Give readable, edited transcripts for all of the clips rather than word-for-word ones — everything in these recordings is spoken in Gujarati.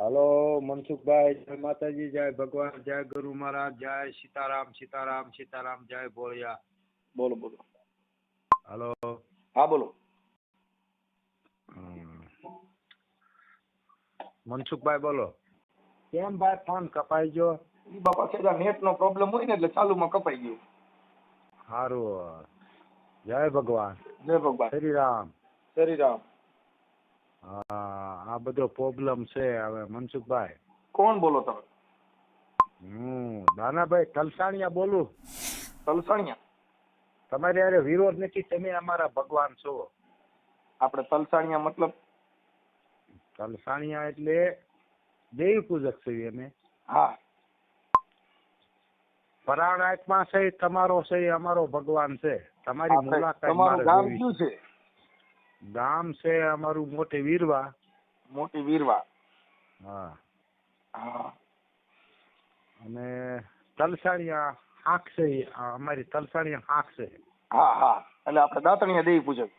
હલો મનસુખભાઈ, જય માતાજી, જય ભગવાન, જય ગુરુ મહારાજ, જય સીતારામ સીતારામ સીતારામ, જય ભોળિયા. બોલો બોલો. હલો. હા બોલો. મનસુખભાઈ બોલો. કેમ ભાઈ ફોન કપાઈ ગયો? બાપા સેજા નેટ નો પ્રોબ્લેમ હોય ને એટલે ચાલુમાં કપાઈ ગયું. સારું. જય ભગવાન. જય ભગવાન. શ્રીરામ. શ્રીરામ. આ બધો પ્રોબ્લેમ છે હવે મનસુખભાઈ. કોણ બોલો તમે? દાનાભાઈ તલસાણિયા બોલું. તલસાણિયા? તમારે યારે વિરોધ નથી, તમે અમારા ભગવાન છો. આપણે તલસાણિયા મતલબ? તલસાણિયા એટલે દેવી પૂજક છે અમે. હા. પરાણ આત્મા છે તમારો છે, અમારો ભગવાન છે. તમારી મુલાકાત તમારું ગામ કયું છે? ગામ છે અમારું મોટી વીરવા. મોટી વીરવા. હા. હા. અને તલસાણિયા હાંક છે, અમારી તલસાણિયા હાંક છે. હા હા, એટલે આપણે દાતણિયા દેવી પૂજક.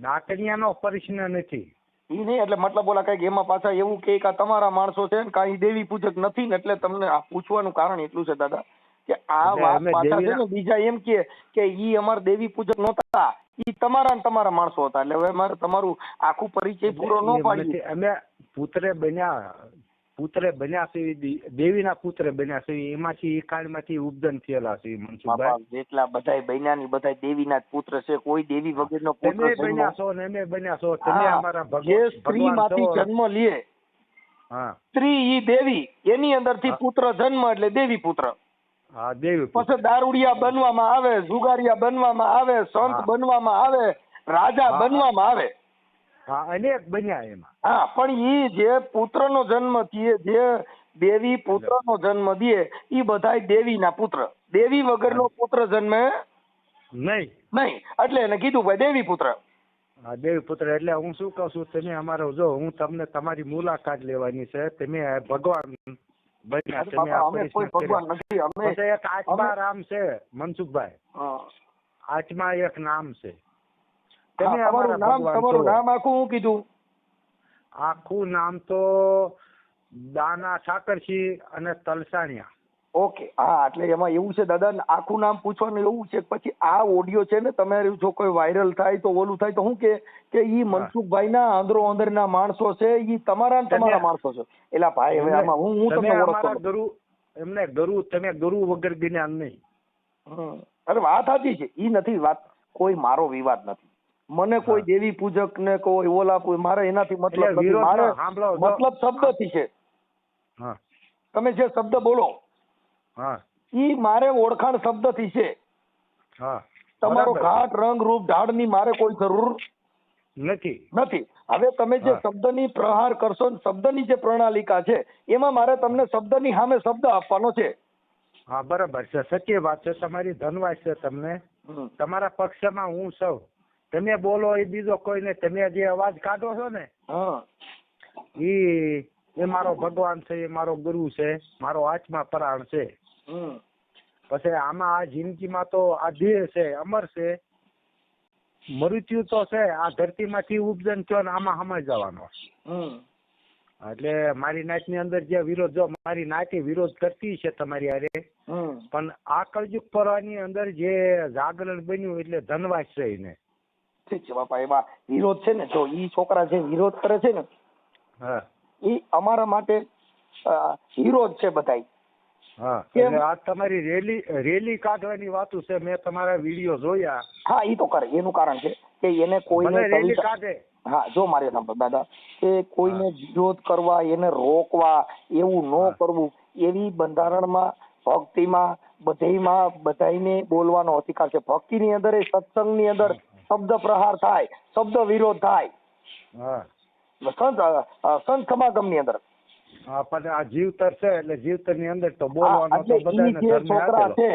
દાતણિયા નો પ્રશ્ન નથી. ઈ નહીં, એટલે મતલબ ઓલા કઈક એમાં પાછા એવું કે તમારા માણસો છે ને કાંઈ દેવી પૂજક નથી ને, એટલે તમને આ પૂછવાનું કારણ એટલું છે દાદા કે આ વાત પાછા છે ને બીજા એમ કે ઈ અમાર દેવી પૂજક નહોતા, ઈ તમારા ને તમારા માણસો હતા. એટલે હવે મારે તમારું આખું પરિચય પૂરો ન પાડી. અમે પુત્રે બન્યા છે, દેવીના પુત્ર બન્યા છે, એમાંથી કાળમાંથી ઉપજન થયેલા છે. મનસુખભાઈ, જેટલા બધાય બન્યા બધાય દેવીના પુત્ર છે, કોઈ દેવી વગરનો પુત્ર બન્યા છો ને અમે બન્યા છો. તમે અમારા ભગવાન. સ્ત્રી માંથી જન્મ લે, સ્ત્રી ઈ દેવી, એની અંદરથી પુત્ર જન્મ એટલે દેવી પુત્ર. હા, દેવી. પછી દારૂડિયા બનવામાં આવે, જુગારિયા બનવામાં આવે, સંત બનવામાં આવે, રાજા બનવામાં આવે. હા, અનેક બન્યા એમાં. હા, પણ ઈ જે પુત્રનો જન્મ થયે, જે દેવી પુત્રનો જન્મ દે, ઈ બધાય દેવીના પુત્ર. દેવી વગરનો પુત્ર જન્મે નહીં, એટલે એને કીધું ભાઈ દેવી પુત્ર. હા, દેવી પુત્ર. એટલે હું શું કહું છું, તમે અમારો જો હું તમને તમારી મુલાકાત લેવાની છે. તમે ભગવાન બન્યા, તમે કોઈ ભગવાન નથી. અમે એક આત્મા રામ છે મનસુખભાઈ. આત્મા એક નામ છે. તમે અમારા ભગવાન. તમારું નામ આખું હું કીધું? આખું નામ તો દાના ઠાકરસિંહ અને તલસાણિયા. ઓકે. હા, એટલે એમાં એવું છે દાદા, આખું નામ પૂછવાનું એવું છે. પછી આ ઓડિયો છે ને, તમારે જો કોઈ વાયરલ થાય તો ઓલું થાય તો શું કે ઈ મનસુખભાઈ ના અંદરો અંદર ના માણસો છે, ઈ તમારા ને તમારા માણસો છે. એટલે ભાઈ હવે આમાં હું તમને ઓળખતો ગુરુ એમને ગુરુ, તમે ગુરુ વગર જ્ઞાન નહીં. અરે વાત સાચી છે, ઈ નથી વાત. કોઈ મારો વિવાદ નથી. મને કોઈ દેવી પૂજક ને કોઈ ઓલા મારે એનાથી મતલબ નથી. મારે મતલબ શબ્દથી છે. તમે જે શબ્દ બોલો ઈ મારે ઓળખાણ શબ્દથી છે. તમારો ઘાટ રંગ રૂપ ઢાળની મારે કોઈ જરૂર નથી. હવે તમે જે શબ્દની પ્રહાર કરશો, શબ્દની જે પ્રણાલિકા છે, એમાં મારે તમને શબ્દની સામે શબ્દ આપવાનો છે. હા, બરાબર છે, સત્ય વાત છે તમારી. ધન્યવાદ છે તમને. તમારા પક્ષમાં હું સૌ. તમે બોલો એ બીજો કોઈ ને. તમે જે અવાજ કાઢો છો ને, એ મારો ભગવાન છે, એ મારો ગુરુ છે, મારો આત્મા પરાણ છે. પછી આમાં આ જિંદગીમાં તો આ દેહ છે, અમર છે, મૃત્યુ તો છે. આ ધરતીમાંથી ઉપજન થયો ને આમાં સમય જવાનો. એટલે મારી નાત ની અંદર જે વિરોધ, જો મારી નાતે વિરોધ કરતી છે તમારી હારે, પણ આ કળયુગ પરવાની અંદર જે જાગરણ બન્યું એટલે ધનવાસ છે એને. ઠીક છે બાપા, એમાં વિરોધ છે ને, જો ઈ છોકરા જે વિરોધ કરે છે ને, ઈ અમારા માટે વિરોધ છે બધાય. હા, એટલે આ તમારી રેલી કાઢવાની વાતો છે. મેં તમારા વિડીયો જોયા. હા, ઈ તો કરે. એનું કારણ છે કે એને કોઈને રેલી કાઢે. હા, જો મારે સાંભળો દાદા, કે કોઈને વિરોધ કરવા, એને રોકવા, એવું ન કરવું. એવી બંધારણમાં, ભક્તિમાં, બધાયને બોલવાનો અધિકાર છે. ભક્તિની અંદર, સત્સંગની અંદર શબ્દ પ્રહાર થાય, શબ્દ વિરોધ થાય. સંત સમાગમની અંદર. પણ આ જીવતર છે એટલે જીવતર ની અંદર તો બોલવાનો તો બધાને જે છોકરા છે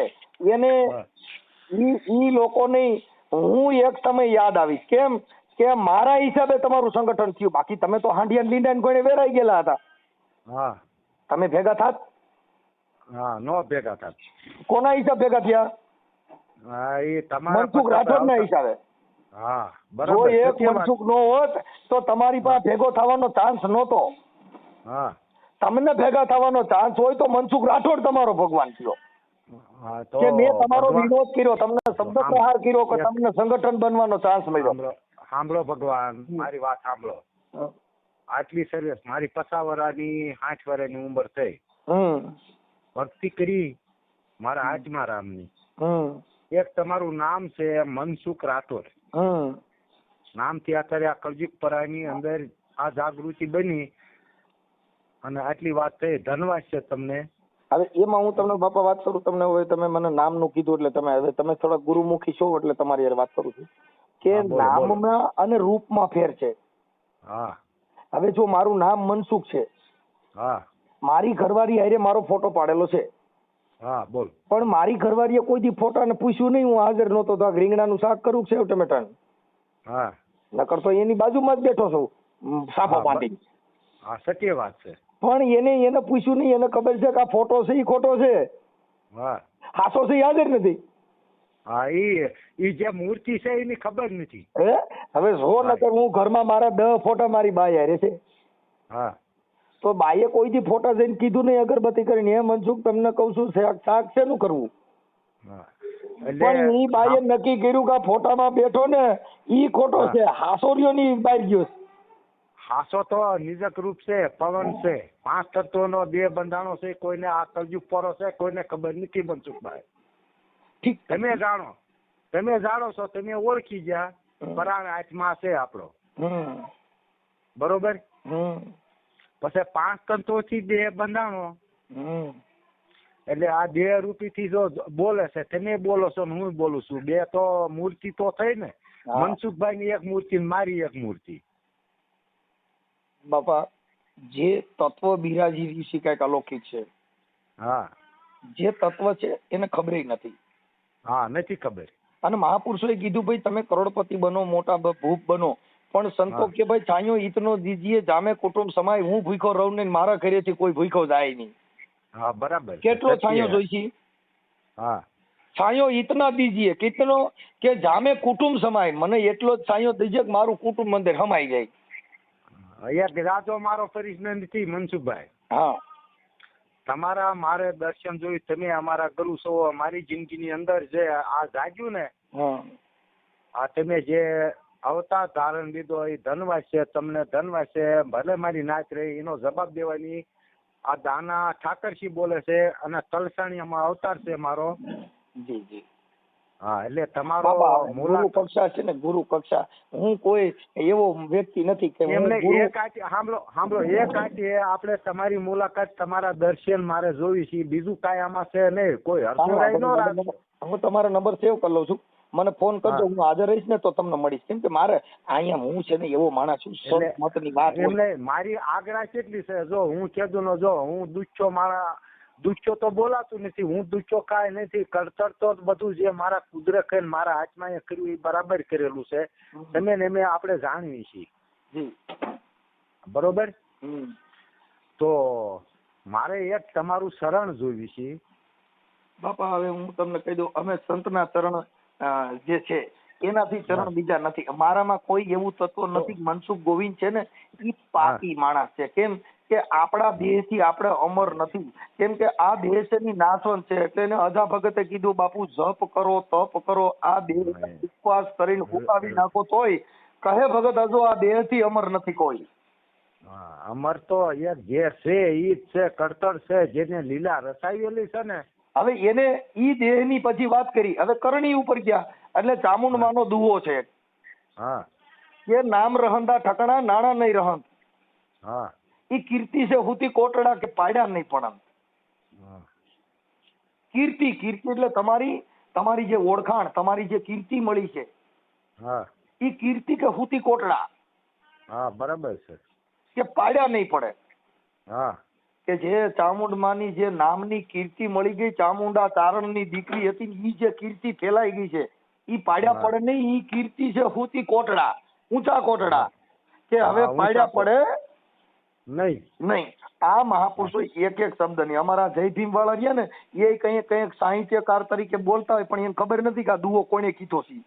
એને ઈ લોકોની હું એક સમય યાદ આવીશ. કેમ કે મારા હિસાબે તમારું સંગઠન થયું. બાકી તમે તો હાંડિયા લીંડા ને કોઈને વેરાઈ ગયેલા હતા. તમે ભેગા થાત? નો ભેગા થાત. કોના હિસાબ ભેગા થયા? એ તમારા મનસુખ રાઠોડ ના હિસાબે. હા જો બરાબર. એક મનસુખ નો હોત તો તમારી પાસે ભેગો થવાનો ચાન્સ નહોતો. હા તમને ભેગા થવાનો ચાન્સ હોય તો મનસુખ રાઠોડ તમારો ભગવાન થયો. હા તો કે મેં તમારો ભગવાન વિરોધ કર્યો, તમને શબ્દ પ્રહાર કર્યો કે તમને સંગઠન બનવાનો ચાન્સ મળ્યો. સાંભળો ભગવાન, મારી વાત સાંભળો. આટલી સર્વિસ મારી 50 વર્ષની 60 વર્ષની ઉંમર થઈ, ભક્તિ કરી મારા આત્મા રામની. એક તમારું નામ છે મનસુખ રાઠોડ. નામથી અત્યારે આ કલયુગ પરાની અંદર આ જાગૃતિ બની અને આટલી વાત થઈ. ધન્યવાદ છે તમને. હવે એમાં હું તમને બાપા વાત કરું, તમને હવે તમે મને નામનું કીધું એટલે તમે થોડા ગુરુમુખી છો એટલે તમારી યાર વાત કરું છું કે નામમાં અને રૂપમાં ફેર છે. હા હવે જો મારું નામ મનસુખ છે, હા, મારી ઘરવાળી હારે મારો ફોટો પાડેલો છે. હા બોલ. પણ મારી ઘરવાળીએ કોઈ દી ફોટાને પૂછ્યું નહીં, હું હાજર નહોતો તો આ રીંગણાનું શાક કરું સેવ ટમેટાનું. હા નકર તો એની બાજુમાં જ બેઠો છું સાફો બાંધી. હા સત્ય વાત છે. પણ એને પૂછ્યું નહીં, એને ખબર છે કે આ ફોટો છે એ ખોટો છે, હા હાસો છે એ હાજર નથી. હા ઈ જે મૂર્તિ છે એની ખબર નથી. હવે જો નકર હું ઘરમાં મારા 10 ફોટા મારી બાઈ હારે છે. હા તો બાઈએ કોઈ દી ફોટા જઈને કીધું નહીં અગરબત્તી કરીને હે મનસુખ તમને કહું છું શાક શેનું કરવું. પણ ઈ બાઈએ નક્કી કર્યું કે આ ફોટામાં બેઠો ને ઈ ખોટો છે, હાસોરિયો ની બહાર ગયો. હાસો તો નિજક રૂપ છે, પવન છે, 5 તત્વોનો 2 બંધાણો છે. કોઈને આ કલયુગ પરો છે કોઈને ખબર નથી મનસુખભાઈ. ઠીક, તમે જાણો છો, તમે ઓળખી ગયા પરાણ આત્મા છે આપણો. બરોબર. પછી 5 તત્વોથી 2 બંધાણો એટલે આ 2 રૂપી થી જો બોલે છે, તમે બોલો છો ને હું બોલું છું, 2 તો મૂર્તિ તો થઈ ને. મનસુખભાઈ ની એક મૂર્તિ મારી એક મૂર્તિ. બાપા જે તત્વ બિરાજી ઋષિ કઈક અલૌકિક છે. હા જે તત્વ છે એને ખબર નથી. હા નથી ખબર. અને મહાપુરુષોએ કીધું ભાઈ તમે કરોડપતિ બનો, મોટા ભૂપ બનો, પણ સંતો કે ભાઈ છાયો ઈતનો દીજીએ જામે કુટુંબ સમાય, હું ભૂખો રહું ને મારા ઘરેથી કોઈ ભૂખો જાય નહીં. હા બરાબર. કેટલો છાયો જોઈશે? હા છાયો ઈતના દીજીએ, કેટલો કે જામે કુટુંબ સમાય, મને એટલો જ છાયો દીજે કે મારું કુટુંબ અંદર સમાઈ જાય. એક રાજો મારો પરિચય નથી મનસુખભાઈ. હા તમારા મારે દર્શન જોયું, તમે અમારા ગુરુ છો. મારી જિંદગીની અંદર જે આ જાગ્યું ને, આ તમે જે અવતાર ધારણ લીધો એ ધનવાસ છે. તમને ધનવાસ છે. ભલે મારી નાચ રહી એનો જવાબ દેવાની આ દાના ઠાકરસિંહ બોલે છે અને તલસાણીયામાં અવતાર છે મારો. જી જી. હા એટલે તમારો ગુરુ કક્ષા છે ને, ગુરુ કક્ષા. હું કોઈ એવો વ્યક્તિ નથી કે સાંભળો એક આંટી આપણે તમારી મુલાકાત, તમારા દર્શન મારે જોવી છે. બીજું કાંઈ આમાં છે નહીં. કોઈ હરસોરાઈ નો રાખો. હું તમારો નંબર સેવ કરી લઉં છું. મને ફોન કરજો, હું હાજર રહીશ ને તો તમને મળીશ. કેમ કે મારે અહીંયા હું છે ને એવો માણસ છું, મતની વાત એમને મારી આગ્રહ કેટલી છે. જો હું કીધું ને, જો હું દુચ્ચો મારા દુચ્ચો તો બોલાતું નથી. હું દુચ્ચો કાંઈ નથી. કડતર તો બધું જે મારા કુદરત મારા આત્માએ કર્યું એ બરાબર કરેલું છે. તમે ને મેં આપણે જાણવી છીએ. બરોબર. તો મારે એક તમારું શરણ જોઈવી છે બાપા. હવે હું તમને કહી દઉં, અમે સંતના ચરણ જે છે એનાથી ચરણ બીજા નથી. મારામાં કોઈ એવું તત્વ નથી. મનસુખ ગોવિંદ છે ને એ પાકી માણસ છે. કેમ કે આપણા દેહ થી આપણે અમર નથી. કેમ કે આ દેહ છે ની નાશવંત છે. એટલે એને અજા ભગતે કીધું બાપુ જપ કરો, તપ કરો, આ દેહ ઉપવાસ કરીને ઉપાવી નાખો તોય કહે ભગત હજુ આ દેહ થી અમર નથી કોઈ. અમર તો એક જે છે ઈ જ છે, કડતર છે, જેને લીલા રસાયેલી છે ને. હવે એને ઈ દેહ ની પછી વાત કરી. હવે કરણી ઉપર ગયા એટલે ચામુંડમાં નો દુહો છે કે નામ રહંદા ઠકણા નાણા નહીં રહંદ. ઈ કીર્તિ છે હુતી કોટડા કે પાડ્યા નહીં પણ. કીર્તિ એટલે તમારી જે ઓળખાણ, તમારી જે કીર્તિ મળી છે ઈ કીર્તિ કે હુતી કોટડા. બરાબર છે. કે પાડ્યા નહીં પડે. કે જે ચામુંડમાની જે નામની કીર્તિ મળી ગઈ, ચામુંડા ચારણની દીકરી હતી, ઈ જે કીર્તિ ફેલાઈ ગઈ છે ઈ પાડ્યા પડે નહીં. ઈ કીર્તિ છે હુતી કોટડા, ઊંચા કોટડા. કે હવે પાડ્યા પડે નહીં. આ મહાપુરુષો એક એક શબ્દ નહીં. અમારા જય ભીમ વાળા રહ્યા ને એ કઈક સાહિત્યકાર તરીકે બોલતા હોય પણ એને ખબર નથી કે આ દુહો કોને કીધો છે.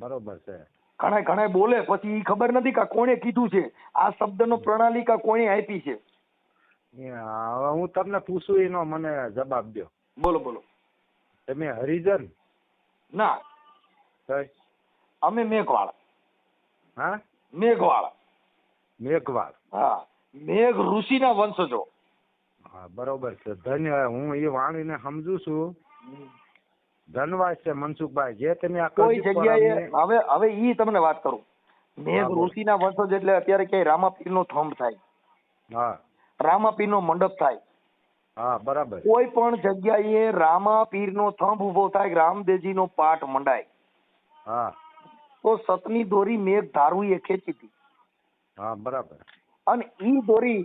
બરોબર છે. ઘણા બોલે પછી ખબર નથી કે કોણે કીધું છે આ શબ્દનો પ્રણાલિકા કોણે આપી છે. હવે હું તમને પૂછું એનો મને જવાબ દો. બોલો બોલો. તમે હરિજન? ના, અમે મેઘવાળ. હા, મેઘવાળ. મેઘવાળ. હા, મેઘ ઋષિના વંશજો. હા, બરોબર છે. ધન્યવાદ. હું એ વાણીને સમજુ છું. ધન્યવાદ છે મનસુખભાઈ. જે તમે આ કોઈ જગ્યાએ હવે ઈ તમને વાત કરું. મેઘ ઋષિના વંશજ એટલે અત્યારે ક્યાંય રામાપીરનો થંભ થાય. હા, રામાપીરનો મંડપ થાય. હા, બરાબર. કોઈ પણ જગ્યાએ રામાપીરનો થંભ ઉભો થાય, રામદેવજીનો પાઠ મંડાય. હા, તો સતની દોરી મેઘ ધારુએ ખેંચી હતી. હા, બરાબર. અને ઈ દોરી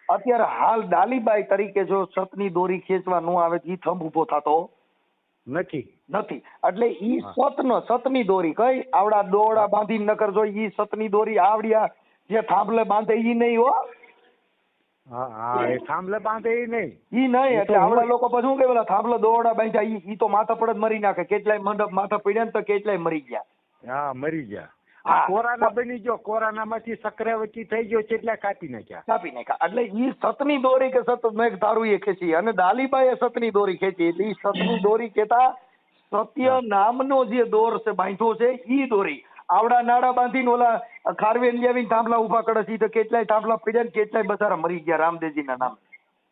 અત્યારે હાલ ડાલીબાઈ તરીકે જો સતની દોરી ખેંચવા ન આવે ઈ થંભ ઉભો થતો નથી. એટલે ઈ સતની દોરી કઈ આવડા દોરડા બાંધી નકર જો ઈ સતની દોરી આવડિયા જે થાંભલે બાંધે ઈ નહીં હો. હા, એ થાંભલે બાંધે ઈ નહીં. એટલે આવડા લોકો પછી શું કે પેલા થાંભલે દોરડા બાંધ્યા ઈ તો માથા પડે જ મરી નાખે. કેટલાય મંડપ માથા પડ્યા ને તો કેટલાય મરી ગયા. હા, મરી ગયા. કોરોના બની ગયો, કોરોનામાંથી સક્રિયવતી થઈ ગયો કેટલા કાપી નાખ્યા. એટલે ઈ સતની દોરી કે સત મેઘ ધારુએ ખેંચી અને ડાલીબાઈએ સતની દોરી ખેંચી. એટલે ઈ સતની દોરી કેતા સત્ય નામનો જે દોર છે બાંધ્યો છે ઈ દોરી આવડા નાડા બાંધીને ઓલા ખારવે લેવીને થાંભલા ઉભા કરે છે તો કેટલાય થાંભલા પડ્યા ને કેટલાય બધારા મરી ગયા રામદેવજીના નામે.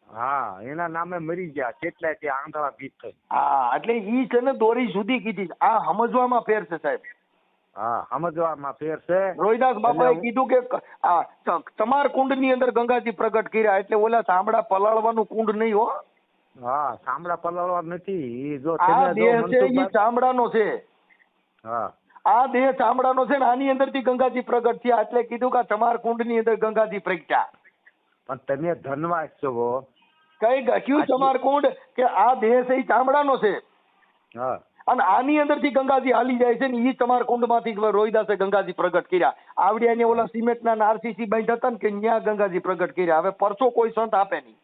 હા, એના નામે મરી ગયા કેટલાય તે આંધળા ભીત થઈ. હા, એટલે ઈ છે ને દોરી જુદી કીધી. આ સમજવામાં ફેર છે સાહેબ. હા, સમજવામાં ફેર છે. રોહિદાસ બાપાએ કીધું કે આ તમાર કુંડની અંદર ગંગાજી પ્રગટ કર્યા એટલે ઓલા ચામડા પલાળવાનું કુંડ નહીં હો. હા, ચામડા પલાળવા નથી. ઈ જો આ દેહ છે ઈ ચામડાનો છે. હા, આ દેહ ચામડાનો છે ને આની અંદરથી ગંગાજી પ્રગટ થયા એટલે કીધું કે તમાર કુંડની અંદર ગંગાજી પ્રગટ્યા. પણ તમે ધનવાસ છો. કઈ ગખ્યું તમાર કુંડ કે આ દેહ છે ઈ ચામડાનો છે. હા, અને આની અંદરથી ગંગાજી હાલી જાય છે ને ઈ તમાર કુંડમાંથી રોહિદાસે ગંગાજી પ્રગટ કર્યા. આવડિયાને ઓલા સિમેન્ટના આરસીસી બાંધ્યા હતા ને કે ન્યા ગંગાજી પ્રગટ કર્યા. હવે પરચો કોઈ સંત આપે નહીં.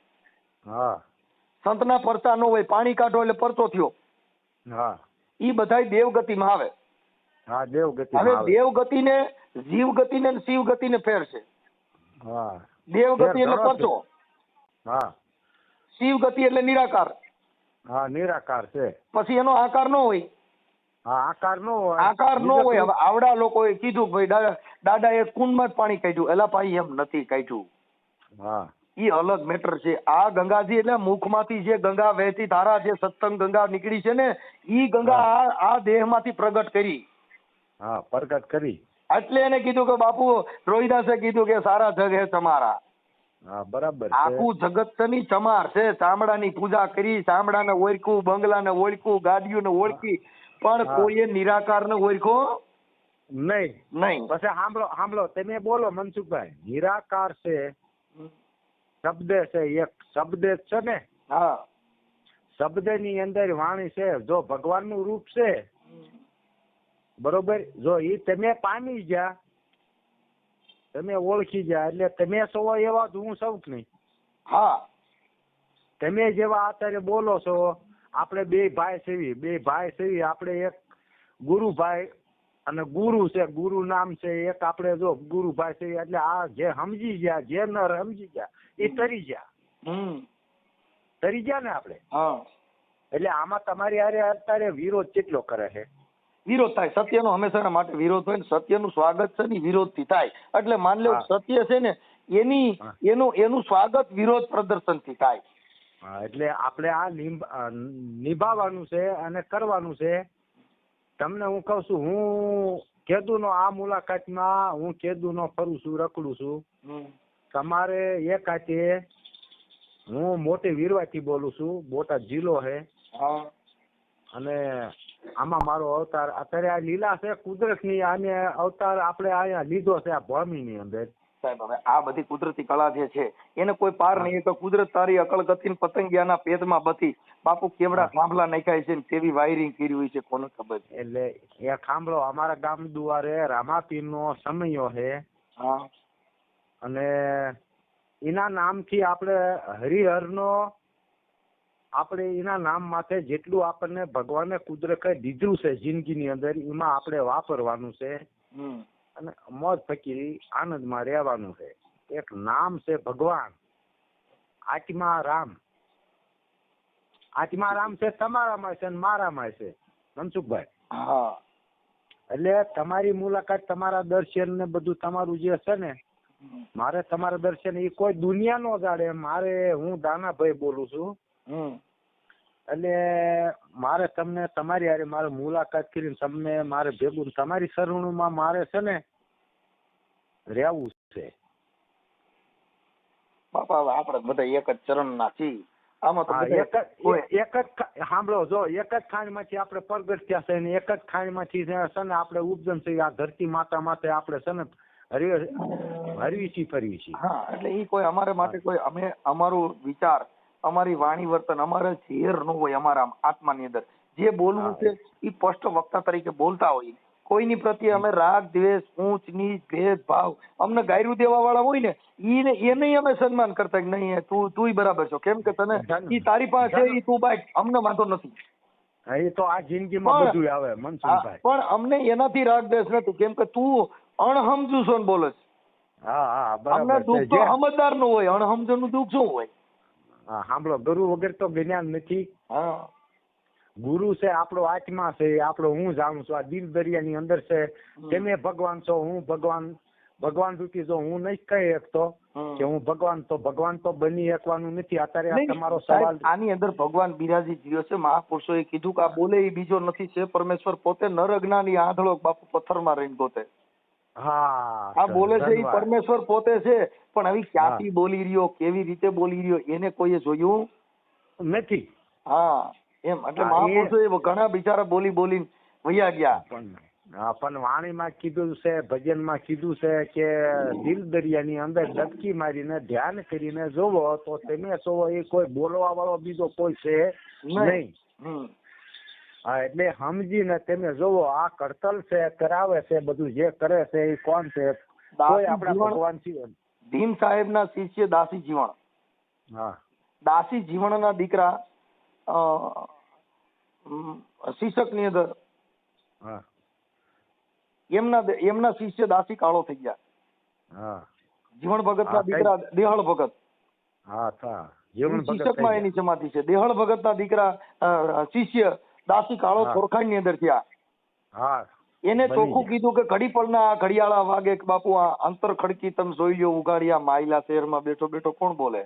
હા, સંતના પરચા ન હોય. પાણી કાઢો એટલે પરચો થયો. હા, ઈ બધાય દેવગતિમાં આવે. હા, દેવગતિ. હવે દેવગતિને જીવગતિને શિવગતિને ફેર છે. હા, દેવગતિ એટલે પરચો. હા, શિવગતિ એટલે નિરાકાર. હા, નિરાકાર છે. પછી એનો આકાર ન હોય. હા, આકાર નો હોય. આકાર ન હોય. હવે આવડા લોકોએ કીધું ભાઈ દાદાએ કુંડમાં જ પાણી કાઢ્યું. એલા ભાઈ એમ નથી કાઢ્યું. હા, ઈ અલગ મેટર છે. આ ગંગાજી એટલે મુખમાંથી જે ગંગા વહેતી ધારા જે સત્સંગ ગંગા નીકળી છે ને ઈ ગંગા આ દેહમાંથી પ્રગટ કરી. હા, પ્રગટ કરી. એટલે એને કીધું કે બાપુ રોહિદાસે કીધું કે સારા જગ હે તમારા. હા, બરાબર. આખું જગત ની ચમાર છે. ચામડાની પૂજા કરી, ચામડાને ઓળખ્યું, બંગલાને ઓળખ્યું, ગાડીઓને ઓળખી, પણ કોઈએ નિરાકારને ઓળખ્યો નહીં. પછી સાંભળો તમે બોલો મનસુખભાઈ. નિરાકાર છે શબ્દ છે, એક શબ્દ છે ને. હા, શબ્દ ની અંદર વાણી છે. જો ભગવાન નું રૂપ છે બરોબર, જો ઈ તમે પામી ગયા, તમે ઓળખી ગયા એટલે તમે છો એવા જ હું સૌ નહીં. હા, તમે જેવા અત્યારે બોલો છો. આપણે બે ભાઈ સેવી આપણે એક ગુરુભાઈ અને ગુરુ છે. ગુરુ નામ છે એક. આપણે જો ગુરુભાઈ સેવી એટલે આ જે સમજી ગયા, જે ન સમજી ગયા એ તરી ગયા ને આપણે. એટલે આમાં તમારી હારે અત્યારે વિરોધ કેટલો કરે છે. વિરોધ થાય. સત્યનો હંમેશા માટે વિરોધ હોય ને સત્યનું સ્વાગત છે ને વિરોધથી થાય. એટલે માન લો સત્ય છે ને એનું સ્વાગત વિરોધ પ્રદર્શનથી થાય. એટલે આપણે આ નિભાવવાનું છે અને કરવાનું છે. તમને હું કઉ છું, હું કેદુનો આ મુલાકાતમાં હું કેદુનો ફરું છું, રખડું છું. તમારે એક હાથે હું મોટી વીરવાથી બોલું છું. બોટાદ જિલ્લો છે. અને આમાં મારો અવતાર અત્યારે આ લીલા છે કુદરતની. આને અવતાર આપણે અહીંયા લીધો છે આ ભૂમિની અંદર. સાહેબ હવે આ બધી કુદરતી કળા જે છે એને કોઈ પાર નહીં. તો કુદરત તારી અકળ ગતિ પતંગિયાના પેટમાં બધી બાપુ કેવડા થાંભલા નાખ્યા છે ને કેવી વાયરિંગ કરી હોય છે કોને ખબર. એટલે એ થાંભલો અમારા ગામ દુઆરે રામાપીરનો સમયો છે. અને એના નામથી આપણે હરિહરનો આપણે એના નામ માથે જેટલું આપણને ભગવાને કુદરતે દીધું છે જિંદગીની અંદર એમાં આપણે વાપરવાનું છે અને મોજ ફકીરી આનંદમાં રહેવાનું છે. એક નામ છે ભગવાન, આત્મા રામ. આત્મા રામ છે તમારામાં છે અને મારામાં છે મનસુખભાઈ. હા, એટલે તમારી મુલાકાત, તમારા દર્શન ને બધું તમારું જે છે ને, મારે તમારા દર્શન એ કોઈ દુનિયા નો જાડે. મારે, હું દાનાભાઈ બોલું છું. એટલે મારે તમને તમારી હારે મારે મુલાકાત કરીને તમને મારે ભેગું તમારી સરવણુમાં મારે છે ને રહેવું છે. બાપા હવે આપણે બધા એક જ ચરણ ના છીએ. આમાં તો એક જ સાંભળો, જો એક જ ખાણમાંથી આપણે પ્રગટ થયા છે ને એક જ ખાણમાંથી છે ને આપણે ઉપજન છે. આ ધરતી માતા માટે આપણે છે ને હરવી છીએ, ફરવી છીએ. હા, એટલે એ કોઈ અમારે માટે કોઈ, અમે અમારું વિચાર, અમારી વાણી વર્તન અમારે ઝેર ન હોય. અમારા આત્માની અંદર જે બોલવું છે એ સ્પષ્ટ વક્તા તરીકે બોલતા હોય. કોઈની પ્રત્યે અમે રાગ, દ્વેષ, ઊંચ નીચ, ભેદભાવ, અમને ગાયરું દેવા વાળા હોય ને એને અમે સન્માન કરતા કે નહીં તું બરાબર છો, કેમ કે તને ઈ તારી પાસે છે, ઈ તું બાઈક, અમને વાંધો નથી. એ તો આ જિંદગીમાં બધું આવે મનસુખભાઈ. પણ અમને એનાથી રાગ દ્વેષ નથી, કેમ કે તું અણહમજુ છો ને બોલે છે. હા, બરાબર. અમને દુઃખ તો સમજદાર નું હોય, અણહમજુ નું દુઃખ શું હોય? હા, સાંભળો, ગુરુ વગર તો જ્ઞાન નથી. હા, ગુરુ છે આપણો આત્મા છે, આપણો હું જાણું છું. આ દિલ દરિયાની અંદર છે. તમે ભગવાન છો, હું ભગવાન. ભગવાન રૂપી જો હું નહીં કહી શકતો કે હું ભગવાન, તો ભગવાન તો બની શકવાનું નથી. અત્યારે તમારો સવાલ, આની અંદર ભગવાન બિરાજી જીવ્યો છે. મહાપુરુષોએ કીધું કે આ બોલે એ બીજો નથી, છે પરમેશ્વર પોતે. નર અજ્ઞાની આંધળો બાપુ પથ્થરમાં રહીને પોતે. હા, આ બોલે છે એ પરમેશ્વર પોતે છે. પણ હવે ક્યાંથી બોલી રહ્યો, કેવી રીતે બોલી રહ્યો, એને કોઈએ જોયું નથી. હા, એમ. એટલે મહાપુરુષો ઘણા બિચારા બોલીને વયા ગયા. પણ વાણીમાં કીધું છે, ભજનમાં કીધું છે કે દિલ દરિયાની અંદર ડબકી મારીને ધ્યાન કરીને જોવો તો તમે જોવો એ કોઈ બોલવા વાળો બીજો કોઈ છે નહીં. હા, એટલે સમજીને તમે જોવો આ કડતલ છે, કરાવે છે, બધું જે કરે છે એ કોણ છે? કોઈ આપણા ભગવાન છે. ભીમ સાહેબ ના શિષ્ય દાસી જીવણ. હા, દાસી જીવણ ના દીકરા શિક્ષક ની અંદર એમના શિષ્ય દાસી કાળો થઈ ગયા. જીવણ ભગત ના દીકરા દેહળ ભગત. શિક્ષક માં એની સમાધિ છે. દેહળ ભગત ના દીકરા શિષ્ય દાસી કાળો ખોરખાણ ની અંદર થયા. એને ચોખ્ખું કીધું કે ઘડી પળના ઘડિયાળા વાગે કે બાપુ આ અંતર ખડકી તમે જોઈ લો ઉગાડ્યા માયલા શહેરમાં બેઠો બેઠો કોણ બોલે?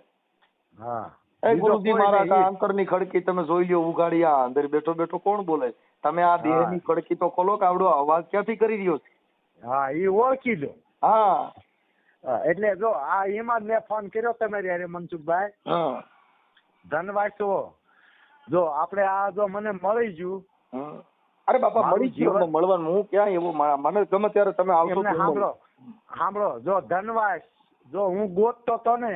એ ગુરુજી મહારાજ આ અંતર ની ખડકી તમે જોઈ લો ઉગાડ્યા અંદર બેઠો બેઠો કોણ બોલે? તમે આ દેહ ની ખડકી તો ખોલો કે આવડો અવાજ ક્યાંથી કરી રહ્યો છે? હા, એ ઓળખી દો. હા, એટલે જો આ એમાં મેં ફોન કર્યો તમારી યારે મનસુખભાઈ. ધનવાસો જો આપણે આ જો મને મળી ગયું. અરે બાપા મળી ગયું મળવાનું હું ક્યાં એવું મને ગમે ત્યારે તમે આવશો. સાંભળો, જો ધનવાસ જો હું ગોતતો તો ને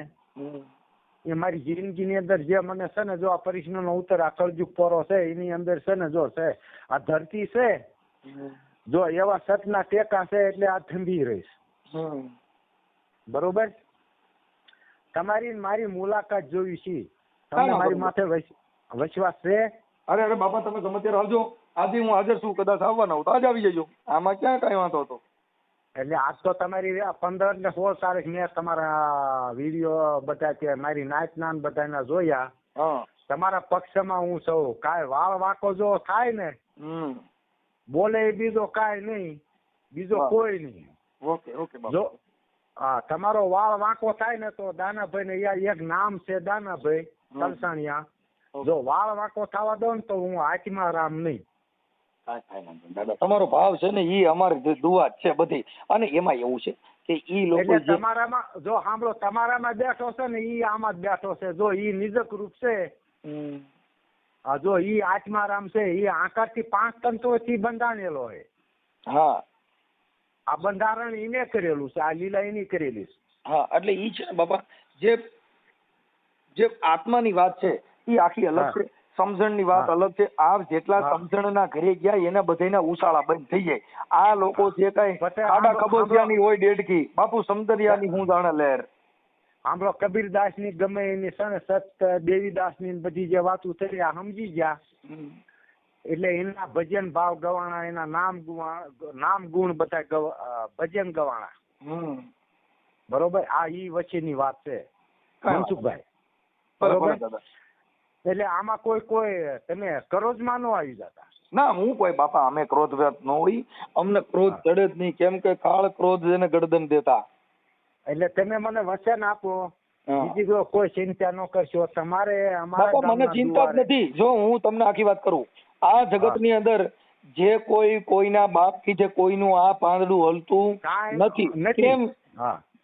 એ મારી જિંદગીની અંદર જે મને છે ને જો આ પરીક્ષા નો ઉત્તર આ કળજુગ પોરો છે એની અંદર છે ને જો છે આ ધરતી છે જો એવા સતના ટેકા છે એટલે આ થંભી રહીશ. બરોબર, તમારી મારી મુલાકાત જોઈ છે, તમને મારી માથે વિશ્વાસ છે? અરે બાપા તમે ગમે ત્યારે આવજો. આજે હું હાજર છું, કદાચ આવવાના હોય તો આજે આવી જજો. આમાં ક્યાં કઈ વાંધો હતો? એટલે આજ તો તમારી 15 ને 16 તારીખ મેં તમારા વિડીયો બધા કે મારી નાચ નાન બધા જોયા. તમારા પક્ષમાં હું છું. કાંઈ વાળ વાંકો જો થાય ને બોલે બીજો કાંઈ નહીં, બીજો કોઈ નહીં. જો તમારો વાળ વાંકો થાય ને તો દાનાભાઈ ને એક નામ છે દાનાભાઈ તલસાણિયા. જો વાળ વાંકો થવા દો ને તો હું આત્મા રામ નહીં. તમારો ભાવ છે ને ઈ અમારી દુઆ છે બધી. અને એમાં એવું છે કે ઈ લોકો તમારામાં જો સાંભળો તમારામાં બેઠો છે ને ઈ આમાં જ બેઠો છે. જો ઈ નિજક રૂપ છે, જો ઈ આત્મારામ છે, ઈ આકારથી 5 તંતુઓથી બંધાણેલો છે. હા, આ બંધારણ ઈને કરેલું છે, આ લીલા એની કરેલી છે. હા, એટલે ઈ છે ને બાપા જે આત્માની વાત છે ઈ આખી અલગ છે. સમજણ ની વાત અલગ છે. આ જેટલા સમજણ ના ઘરે ગયા એના બધાના ઉશાળા બંધ થઈ જાય. આ લોકો જે કઈ ખાડા ખબોચિયાની હોય ડેડકી બાપુ સમદરિયાની હું જાણે લહેર. સાંભળો કબીરદાસ ની ગમે એની છે ને સત દેવીદાસ ની બધી જે વાતો થઈ આ સમજી ગયા એટલે એના ભજન ભાવ ગવાણા, એના નામ ગુણ બધા ભજન ગવાણા. બરોબર, આ ઈ વચ્ચેની વાત છે મનસુખભાઈ. બરોબર, એટલે આમાં કોઈ તમે ક્રોધમાં ન આવી જતા. ના, હું કોઈ બાપા અમે ક્રોધવ્યત ન હોય, અમને ક્રોધ ચડે જ નહીં, કેમ કે કાળ ક્રોધ એને ગરદન દેતા. એટલે તમે મને વચન આપો, બીજી કોઈ ચિંતા ન કરશો તમારે. બાપા મને ચિંતા જ નથી. જો હું તમને આખી વાત કરું, આ જગત ની અંદર જે કોઈના બાપ થી કોઈનું આ પાંદડું હલતું નથી. કેમ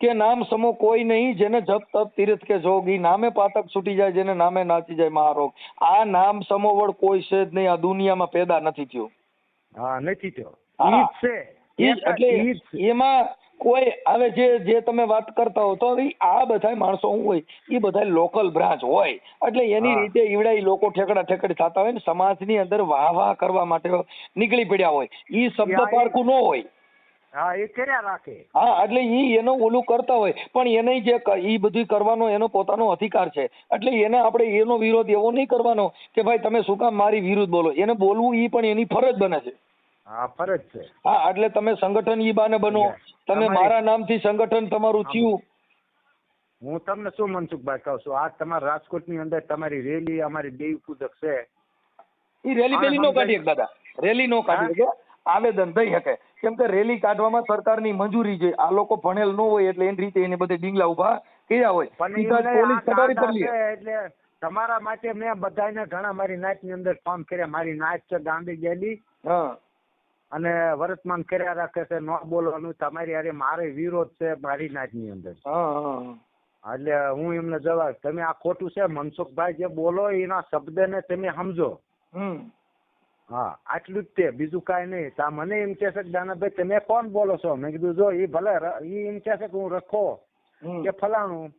કે નામ સમો કોઈ નહીં, જેને જપ તપ તીર્થ કે જોગી, નામે પાતક છૂટી જાય, જેને નામે નાચી જાય મહારોગ. આ નામ સમોવડ કોઈ છે જ નહીં, આ દુનિયામાં પેદા નથી થયો. નથી થયો. એટલે એમાં કોઈ હવે જે તમે વાત કરતા હો તો આ બધા માણસો શું હોય, એ બધા લોકલ બ્રાન્ચ હોય, એટલે એની રીતે ઈવડા લોકો ઠેકડા ઠેકડી થતા હોય ને સમાજની અંદર વાહ વાહ કરવા માટે નીકળી પડ્યા હોય, ઈ શબ્દ પારખું ન હોય. એ કર્યા રાખે. એટલે ઈ એનો ઓલું કરતા હોય, પણ એને જે ઈ બધું કરવાનો એનો પોતાનો અધિકાર છે. એટલે એને આપણે એનો વિરોધ એવો નહીં કરવાનો કે ભાઈ તમે શું કામ મારી વિરુદ્ધ બોલો. એને બોલવું ઈ પણ એની ફરજ બને છે. ફરજ છે. એટલે તમે સંગઠન ઈ બાને બનો, તમે મારા નામથી સંગઠન તમારું થયું. હું તમને શું મનસુખભાઈ કહું છું, આ તમારા રાજકોટ ની અંદર તમારી રેલી, અમારી દેવી પૂજક છે, ઈ રેલી પેલી નો કાઢી દાદા, રેલી નો કાઢી આવેદન થઈ શકે. કેમ કે રેલી કાઢવામાં સરકારની મંજૂરી છે. આ લોકો ભણેલ ન હોય એટલે એની રીતે એને બધે ડીંગલા ઉભા કર્યા હોય. એટલે તમારા માટે મેં બધાને ઘણા મારી નાચ ની અંદર ફોન કર્યા. મારી નાચ છે ગાંધી ગયેલી અને વર્તમાન કર્યા રાખે છે, ન બોલવાનું. તમારી અરે મારે વિરોધ છે મારી નાચ ની અંદર. એટલે હું એમને જવાબ, તમે આ ખોટું છે મનસુખભાઈ જે બોલો એના શબ્દ ને તમે સમજો. આટલું જ તે, બીજું કાંઈ નહીં. તા મને એમ કે છે કે દાનાભાઈ તમે કોણ બોલો છો? મેં કીધું જો એ ભલે એ એમ કે છે કે હું રખો કે ફલાણું,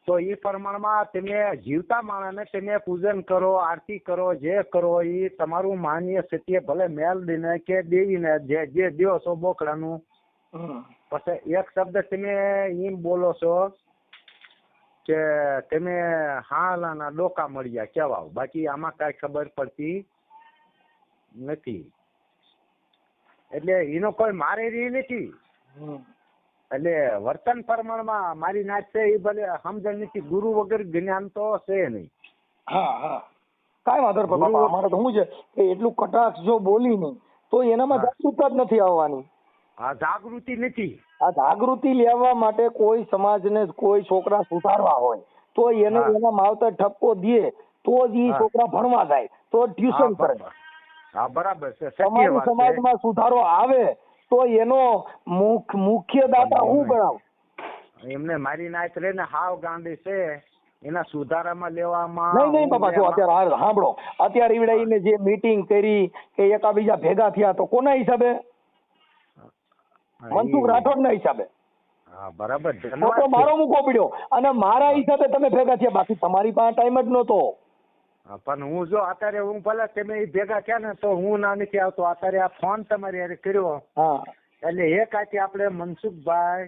તો એ પ્રમાણમાં તમે જીવતા માણસને તમે પૂજન કરો, આરતી કરો, જે કરો એ તમારું માન્ય સત્ય, ભલે મેલડીને કે દેવીને જે દો છો બોકડાનું. પછી એક શબ્દ તમે એમ બોલો છો કે તમે હાલાના ડોકા મળ્યા કેવા, બાકી આમાં કાંઈ ખબર પડતી નથી. એટલે એનો કોઈ મારે રહી નથી. એટલે વર્તન પ્રમાણમાં મારી નાચ છે એ ભલે સમજણ નથી. ગુરુ વગર જ્ઞાન તો છે નહીં. કાંઈ વાંધો નહીં. અમારે તો શું છે કે એટલું કટાક્ષ જો બોલી નહીં તો એનામાં જાગૃતતા જ નથી આવવાની. જાગૃતિ નથી. આ જાગૃતિ લેવા માટે કોઈ સમાજને કોઈ છોકરા સુધારવા હોય તો એને એના માવતર ઠપકો દે તો જ એ છોકરા ભણવા જાય, તો ટ્યુશન કરે. બરાબર છે. સમાજમાં સુધારો આવે તો એનો મુખ્ય દાતા હું ગણાવ. એમને મારી નાચ રે ને હાવ ગાંડી છે, એના સુધારામાં લેવામાં નહીં બાપા. જો અત્યારે સાંભળો, અત્યારે ઈવડાઈને જે મીટિંગ કરી કે એકાબીજા ભેગા થયા તો કોના હિસાબે? મનસુખ રાઠોડ ના હિસાબે. બરાબર. મારો મૂકો પડ્યો અને મારા હિસાબે તમે ભેગા થયા, બાકી તમારી પાસે ટાઈમ જ નહોતો. પણ હું જો અત્યારે હું ભલે તમે ભેગા થયા ને તો હું ના નથી આવતો. અત્યારે આ ફોન તમારી યારે કર્યો એટલે એક આથી આપણે મનસુખભાઈ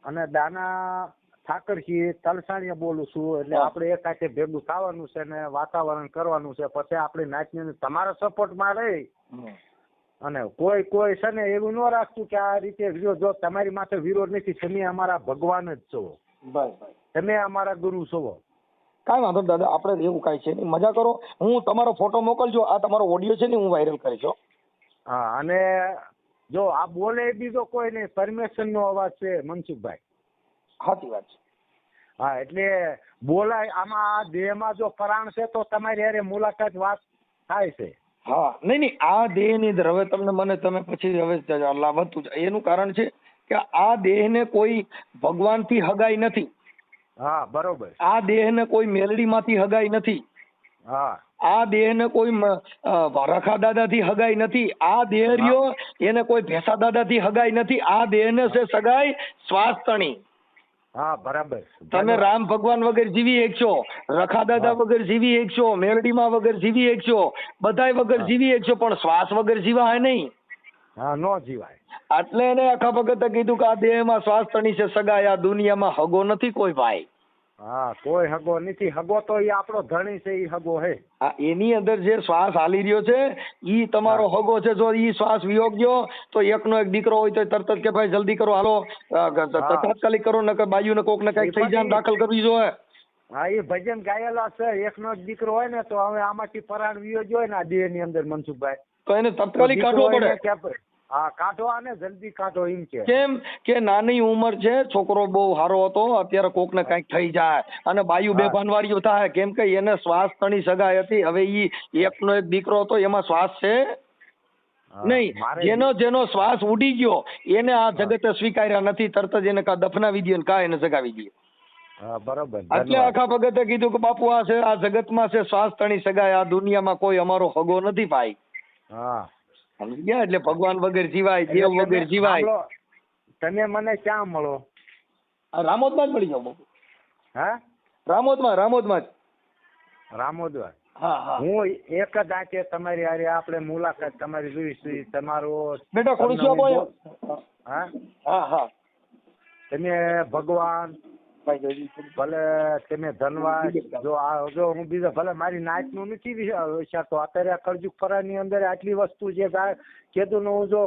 અને દાના ઠાકરજી તલસાણીયા બોલું છું. એટલે આપણે એક આથી ભેગું થવાનું છે ને વાતાવરણ કરવાનું છે. પછી આપણે નાચની તમારા સપોર્ટમાં રહી અને કોઈ છે ને એવું ન રાખતું કે આ રીતે જો તમારી માથે વિરોધ નથી. તમે અમારા ભગવાન જ છો, તમે અમારા ગુરુ છો. કાંઈ વાંધો દાદા, આપણે એવું કાંઈ છે નહીં. મજા કરો. હું તમારો ફોટો મોકલજો, આ તમારો ઓડિયો છે ને હું વાયરલ કરીશ. અને જો આ બોલે બીજો કોઈ નહીં, પરમેશ્વર નો અવાજ છે મનસુખભાઈ. સાચી વાત છે. એટલે બોલાય આમાં આ દેહમાં જો પરાણ છે તો તમારી યારે મુલાકાત વાત થાય છે. નહીં આ દેહ ની અંદર હવે તમે પછી હવે વધતું એનું કારણ છે કે આ દેહ ને કોઈ ભગવાન થી હગાઈ નથી. બરોબર. આ દેહ ને કોઈ મેલડી માંથી હગાઈ નથી. આ દેહ ને કોઈ રખા દાદા થી હગાઈ નથી. આ દેહ રહ્યો એને કોઈ ભેસા દાદા થી હગાઈ નથી. આ દેહ ને છે સગાઈ સ્વાસ્થની. બરાબર. તમે રામ ભગવાન વગર જીવી એકશો, રખા દાદા વગર જીવી એકશો, મેલડીમાં વગર જીવી એકશો, બધાય વગર જીવી એકશો, પણ શ્વાસ વગર જીવાય નહીં. નો જીવાય. એટલે એને આખા ભગતે કીધું કે આ દેહમાં શ્વાસ તણી છે સગાઈ, આ દુનિયામાં હગો નથી કોઈ ભાઈ. હા કોઈ હગો નથી. હગો તો એ આપણો ધણી છે, એ હગો હે. હા, એની અંદર જે શ્વાસ હાલી રહ્યો છે ઈ તમારો હગો છે. જો ઈ શ્વાસ વિયોગ ગયો તો એકનો એક દીકરો હોય તો તરત જ કે ભાઈ જલ્દી કરો, હાલો તાત્કાલિક કરો, નકર બાયુને કોક ને કઈક થઈ જાય, દાખલ કરવી જોઈએ. હા, એ ભજન ગાયેલા છે, એકનો એક દીકરો હોય ને તો હવે આમાંથી પરાણ વિયો જ હોય ને આ દેહ ની અંદર, મનસુખભાઈ, તો એને તાત્કાલિક કાઢવો પડે. હા, કાઢો, આને જલ્દી કાઢો એમ છે. કેમ કે નાની ઉંમર છે, છોકરો બહુ સારો હતો, અત્યારે કોક ને કઈક થઈ જાય અને બાયુ બેભાનવાળીઓ થાય, કેમ કે એને શ્વાસ તણી સગાઈ હતી. હવે ઈ એકનો એક દીકરો હતો, એમાં શ્વાસ છે નહીં. જેનો શ્વાસ ઉડી ગયો એને આ જગતે સ્વીકાર્યા નથી, તરત જ એને કા દફનાવી દે, કા એને જગાવી દે. બરોબર. એટલે આખા ભગતે કીધું કે બાપુ આ છે, આ જગતમાં છે શ્વાસ તણી સગાઈ, આ દુનિયામાં કોઈ અમારો હગો નથી ભાઈ. હા, સમજી ગયા? એટલે ભગવાન વગર જીવાય, દેવ વગર જીવાય. તમે મને ક્યાં મળો? રામોદમાં જ મળી જાવ બાપુ. હા, રામોદમાં જ. રામોદમાં. હા. હું એક જ આંખે તમારી હારે આપણે મુલાકાત તમારી જોઈશું. તમારો બેટા ખોડું હા તમે ભગવાન ભલે તમે ધનવાન, જો હું બીજા ભલે મારી નાચ નું નથી વિચારતો. અત્યારે કળજુગ ફરા ની અંદર આટલી વસ્તુ જે કીધું ને, હું જો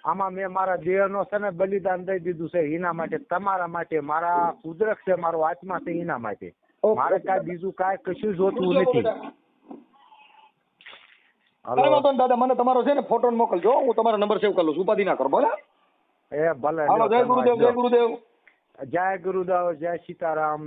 આમાં મેં મારા દેહ નો છે ને બલિદાન દઈ દીધું છે એના માટે, તમારા માટે. મારા કુદરત છે, મારો આત્મા છે એના માટે. મારે કાંઈ બીજું કાંઈ કશું જોતું નથી. દાદા મને તમારો છે ને ફોટો મોકલજો, હું તમારો નંબર સેવ કરી લઉં, ઉપાધિ ના કરો. ભલે એ ભલે. જય ગુરુદેવ. જય ગુરુદેવ, જય સીતારામ.